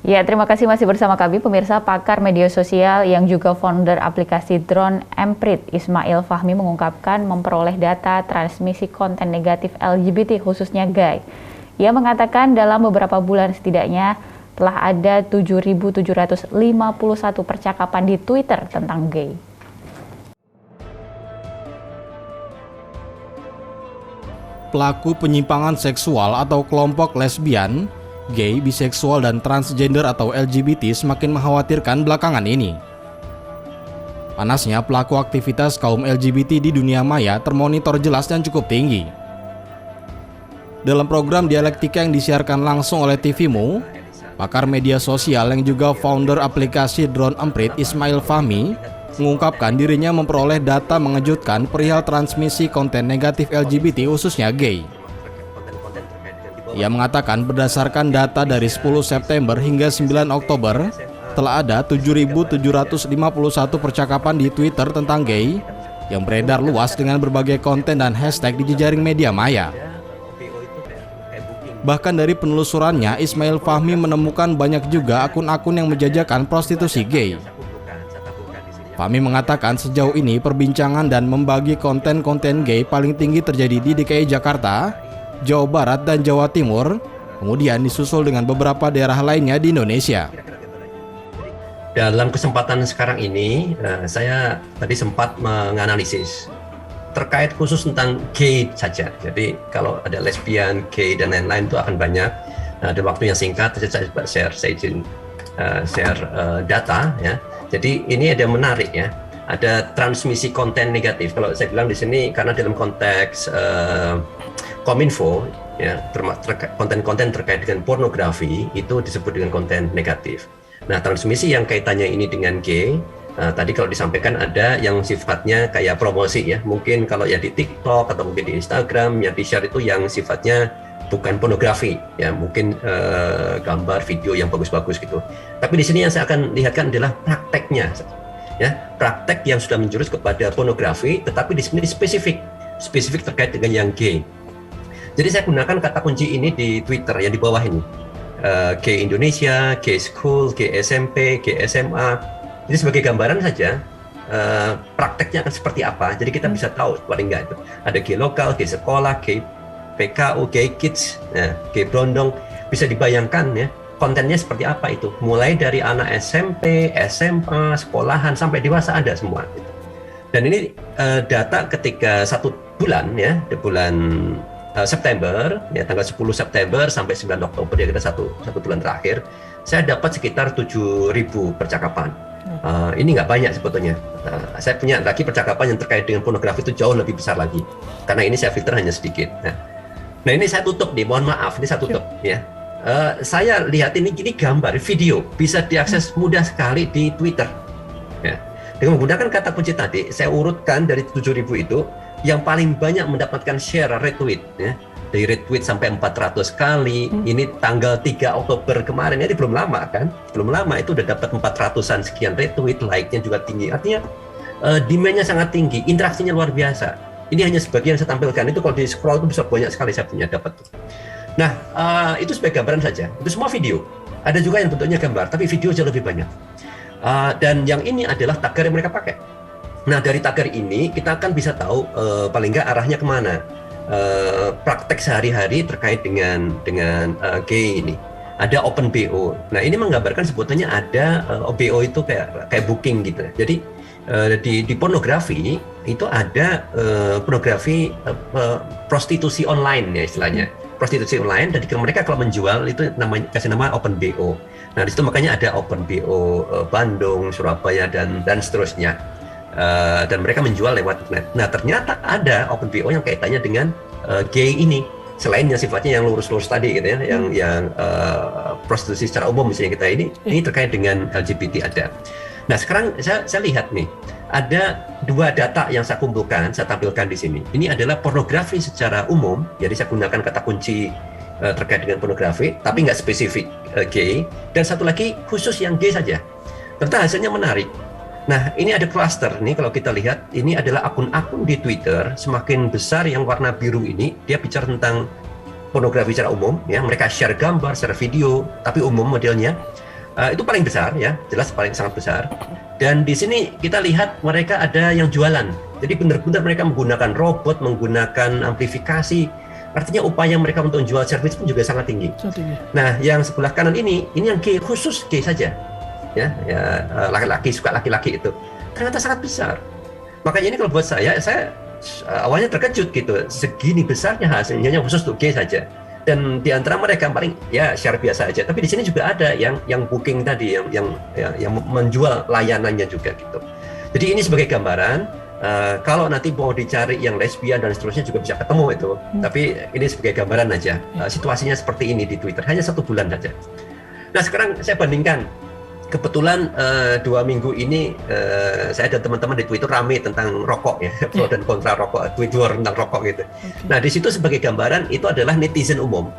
Ya, terima kasih masih bersama kami, pemirsa. Pakar media sosial yang juga founder aplikasi drone Emprit, Ismail Fahmi, mengungkapkan memperoleh data transmisi konten negatif LGBT, khususnya gay. Ia mengatakan dalam beberapa bulan setidaknya telah ada 7.751 percakapan di Twitter tentang gay. Pelaku penyimpangan seksual atau kelompok lesbian, gay, biseksual, dan transgender atau LGBT semakin mengkhawatirkan belakangan ini. Panasnya, pelaku aktivitas kaum LGBT di dunia maya termonitor jelas dan cukup tinggi. Dalam program Dialektika yang disiarkan langsung oleh TVMU, pakar media sosial yang juga founder aplikasi drone Emprit, Ismail Fahmi, mengungkapkan dirinya memperoleh data mengejutkan perihal transmisi konten negatif LGBT, khususnya gay. Ia mengatakan berdasarkan data dari 10 September hingga 9 Oktober, telah ada 7.751 percakapan di Twitter tentang gay yang beredar luas dengan berbagai konten dan hashtag di jejaring media maya. Bahkan dari penelusurannya, Ismail Fahmi menemukan banyak juga akun-akun yang menjajakan prostitusi gay. Fahmi mengatakan sejauh ini perbincangan dan membagi konten-konten gay paling tinggi terjadi di DKI Jakarta, Jawa Barat, dan Jawa Timur, kemudian disusul dengan beberapa daerah lainnya di Indonesia. Dalam kesempatan sekarang ini, saya tadi sempat menganalisis terkait khusus tentang gay saja. Jadi kalau ada lesbian, gay, dan lain-lain itu akan banyak. Ada waktu yang singkat, saya izin share data ya. Jadi ini ada menarik ya. Ada transmisi konten negatif. Kalau saya bilang di sini karena dalam konteks Kominfo, ya, konten-konten terkait dengan pornografi itu disebut dengan konten negatif. Nah, transmisi yang kaitannya ini dengan gay, tadi kalau disampaikan ada yang sifatnya kayak promosi ya. Mungkin kalau ya di TikTok atau mungkin di Instagram yang di-share itu yang sifatnya bukan pornografi, ya mungkin gambar, video yang bagus-bagus gitu. Tapi di sini yang saya akan lihatkan adalah prakteknya, ya praktek yang sudah menjurus kepada pornografi, tetapi di sini spesifik terkait dengan yang gay. Jadi saya gunakan kata kunci ini di Twitter yang di bawah ini, gay Indonesia, gay school, gay SMP, gay SMA. Jadi sebagai gambaran saja, prakteknya akan seperti apa. Jadi kita bisa tahu paling nggak itu ada gay lokal, gay sekolah, gay PKU, gay kids, gay brondong. Bisa dibayangkan ya kontennya seperti apa itu. Mulai dari anak SMP, SMA, sekolahan sampai dewasa ada semua. Dan ini data ketika 1 bulan ya, di bulan September, ya tanggal 10 September sampai 9 Oktober, ya kita satu bulan terakhir, saya dapat sekitar 7.000 percakapan. Ini nggak banyak sebetulnya. Saya punya lagi percakapan yang terkait dengan pornografi itu jauh lebih besar lagi, karena ini saya filter hanya sedikit. Nah ini saya tutup nih, mohon maaf, ini saya tutup ya. Saya lihat ini gambar, video bisa diakses mudah sekali di Twitter. Ya. Dengan menggunakan kata kunci tadi, saya urutkan dari 7.000 itu, yang paling banyak mendapatkan share retweet ya. Dari retweet sampai 400 kali. Ini tanggal 3 Oktober kemarin, ini belum lama kan? Belum lama itu udah dapat 400-an sekian retweet, like-nya juga tinggi. Artinya demand-nya sangat tinggi, interaksinya luar biasa. Ini hanya sebagian yang saya tampilkan, itu kalau di scroll itu bisa banyak sekali saya punya dapat. Nah, itu sebagai gambaran saja. Itu semua video. Ada juga yang bentuknya gambar, tapi video jauh lebih banyak. Dan yang ini adalah tagar yang mereka pakai. Nah, dari tagar ini kita akan bisa tahu paling nggak arahnya kemana. Praktek sehari-hari terkait dengan gay ini. Ada open BO. Nah, ini menggambarkan sebetulnya ada BO itu kayak booking gitu. Jadi di pornografi itu ada pornografi prostitusi online ya istilahnya. Prostitusi online, dan mereka kalau menjual itu namanya kasih nama open BO. Nah, di situ makanya ada open BO Bandung, Surabaya, dan seterusnya. Dan mereka menjual lewat net. Nah, ternyata ada open BO yang kaitannya dengan gay ini, selain yang sifatnya yang lurus-lurus tadi gitu ya, yang prostitusi secara umum misalnya kita ini terkait dengan LGBT ada. Nah, sekarang saya lihat nih, ada 2 data yang saya kumpulkan, saya tampilkan di sini. Ini adalah pornografi secara umum, jadi saya gunakan kata kunci terkait dengan pornografi, tapi nggak spesifik gay. Dan satu lagi khusus yang gay saja. Ternyata hasilnya menarik. Nah, ini ada cluster nih, kalau kita lihat, ini adalah akun-akun di Twitter, semakin besar yang warna biru ini, dia bicara tentang pornografi secara umum, ya, mereka share gambar, share video, tapi umum modelnya. Itu paling besar ya, jelas paling sangat besar. Dan di sini kita lihat mereka ada yang jualan. Jadi benar-benar mereka menggunakan robot, menggunakan amplifikasi. Artinya upaya mereka untuk menjual servis pun juga sangat tinggi. Nah, yang sebelah kanan ini yang G, khusus G saja. Ya, laki-laki, suka laki-laki itu. Ternyata sangat besar. Makanya ini kalau buat saya awalnya terkejut gitu. Segini besarnya hasilnya khusus untuk G saja. Dan di antara mereka paling ya share biasa aja. Tapi di sini juga ada yang booking tadi, yang menjual layanannya juga gitu. Jadi ini sebagai gambaran. Kalau nanti mau dicari yang lesbian dan seterusnya juga bisa ketemu itu. Tapi ini sebagai gambaran aja. Situasinya seperti ini di Twitter. Hanya 1 bulan saja. Nah sekarang saya bandingkan. Kebetulan 2 minggu ini saya dan teman-teman di Twitter rame tentang rokok ya, pro dan kontra rokok, tweet war tentang rokok gitu. Nah di situ sebagai gambaran itu adalah netizen umum.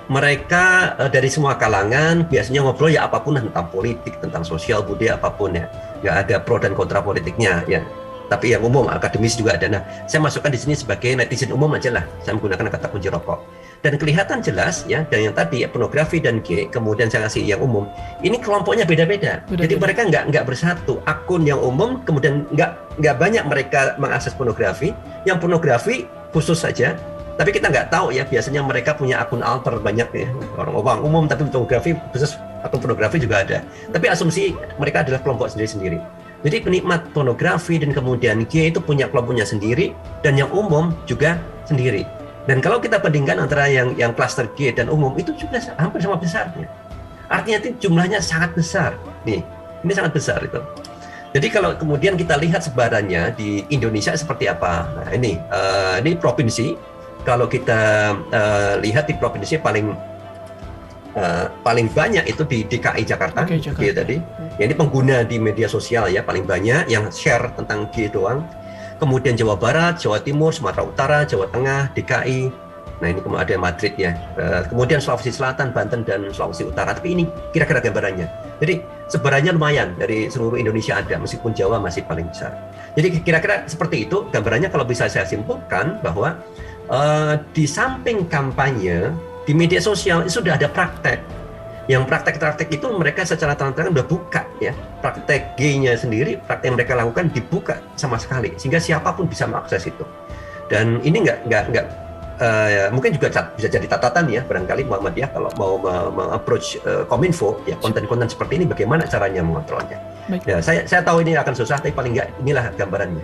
Mereka dari semua kalangan biasanya ngobrol ya apapun tentang politik, tentang sosial budaya apapun ya, nggak ada pro dan kontra politiknya ya. Tapi yang umum akademis juga ada. Nah saya masukkan di sini sebagai netizen umum aja lah. Saya menggunakan kata kunci rokok. Dan kelihatan jelas ya, dan yang tadi ya, pornografi dan G, kemudian saya kasih yang umum, ini kelompoknya beda-beda. Jadi mereka nggak bersatu. Akun yang umum, kemudian nggak banyak mereka mengakses pornografi. Yang pornografi khusus saja. Tapi kita nggak tahu ya, biasanya mereka punya akun alter banyak ya. Orang umum tapi pornografi khusus, akun pornografi juga ada. Tapi asumsi mereka adalah kelompok sendiri-sendiri. Jadi penikmat pornografi dan kemudian G itu punya kelompoknya sendiri, dan yang umum juga sendiri. Dan kalau kita bandingkan antara yang klaster G dan umum itu juga hampir sama besarnya. Artinya itu jumlahnya sangat besar. Nih, ini sangat besar itu. Jadi kalau kemudian kita lihat sebarannya di Indonesia seperti apa. Nah, ini provinsi. Kalau kita lihat di provinsi paling banyak itu di DKI Jakarta. G tadi. Ya, ini pengguna di media sosial ya paling banyak yang share tentang G doang. Kemudian Jawa Barat, Jawa Timur, Sumatera Utara, Jawa Tengah, DKI. Nah ini kemudian ada Madrid ya. Kemudian Sulawesi Selatan, Banten, dan Sulawesi Utara. Tapi ini kira-kira gambarannya. Jadi sebarannya lumayan dari seluruh Indonesia ada, meskipun Jawa masih paling besar. Jadi kira-kira seperti itu gambarannya kalau bisa saya simpulkan bahwa di samping kampanye, di media sosial itu sudah ada praktek. Yang praktek-praktek itu mereka secara terang-terangan udah buka ya, praktek G-nya sendiri, praktek yang mereka lakukan dibuka sama sekali sehingga siapapun bisa mengakses itu. Dan ini mungkin juga bisa jadi catatan ya barangkali Muhammadiyah kalau mau approach Kominfo ya konten-konten seperti ini bagaimana caranya mengontrolnya. Ya, saya tahu ini akan susah tapi paling nggak inilah gambarannya.